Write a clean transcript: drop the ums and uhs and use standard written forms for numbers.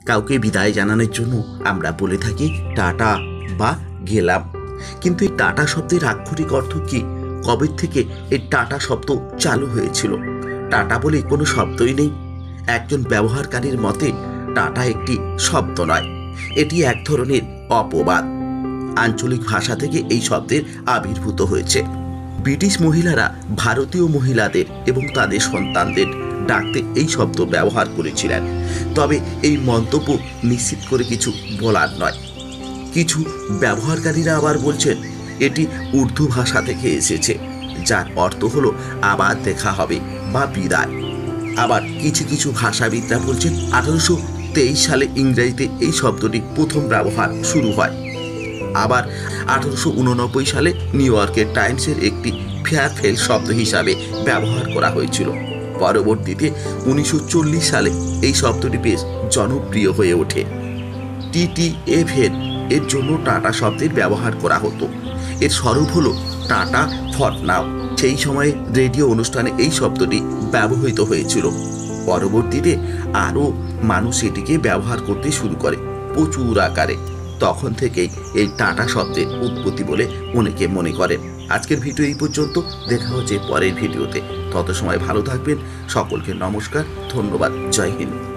কাউকে বিদায় জানানোর জন্য আমরা বলে থাকি টাটা বা গেলাম। কিন্তু এই টাটা শব্দের আক্ষরিক অর্থ কি? কবে থেকে এই টাটা শব্দ চালু হয়েছিল? টাটা বলে কোনো শব্দই নেই। একজন ব্যবহারকারীর মতে টাটা একটি শব্দ নয়, এটি এক ধরনের অপবাদ। আঞ্চলিক ভাষা থেকে এই শব্দের আবির্ভূত হয়েছে। ব্রিটিশ মহিলারা ভারতীয় মহিলাদের এবং তাদের সন্তানদের ডাকতে এই শব্দ ব্যবহার করেছিলেন। তবে এই মন্তব্য নিশ্চিত করে কিছু বলার নয়। কিছু ব্যবহারকারীরা আবার বলছেন এটি উর্দু ভাষা থেকে এসেছে, যার অর্থ হলো আবার দেখা হবে বা বিদায়। আবার কিছু কিছু ভাষাবিদরা বলছেন 1823 সালে ইংরেজিতে এই শব্দটি প্রথম ব্যবহার শুরু হয়। আবার 1889 সালে নিউ ইয়র্কের টাইমসের একটি ফেয়ারফেল শব্দ হিসাবে ব্যবহার করা হয়েছিল। পরবর্তীতে 1940 সালে এই শব্দটি বেশ জনপ্রিয় হয়ে ওঠে। TTFN এর জন্য টাটা শব্দের ব্যবহার করা হতো। এর স্বরূপ হলো টাটা ফর নাও। সেই সময়ে রেডিও অনুষ্ঠানে এই শব্দটি ব্যবহৃত হয়েছিল। পরবর্তীতে আরও মানুষ এটিকে ব্যবহার করতে শুরু করে প্রচুর আকারে। তখন থেকেই এই টাটা শব্দের উৎপত্তি বলে অনেকে মনে করেন। আজকের ভিডিও এই পর্যন্ত, দেখা হচ্ছে পরের ভিডিওতে। তত সময় ভালো থাকবেন। সকলকে নমস্কার, ধন্যবাদ, জয় হিন্দ।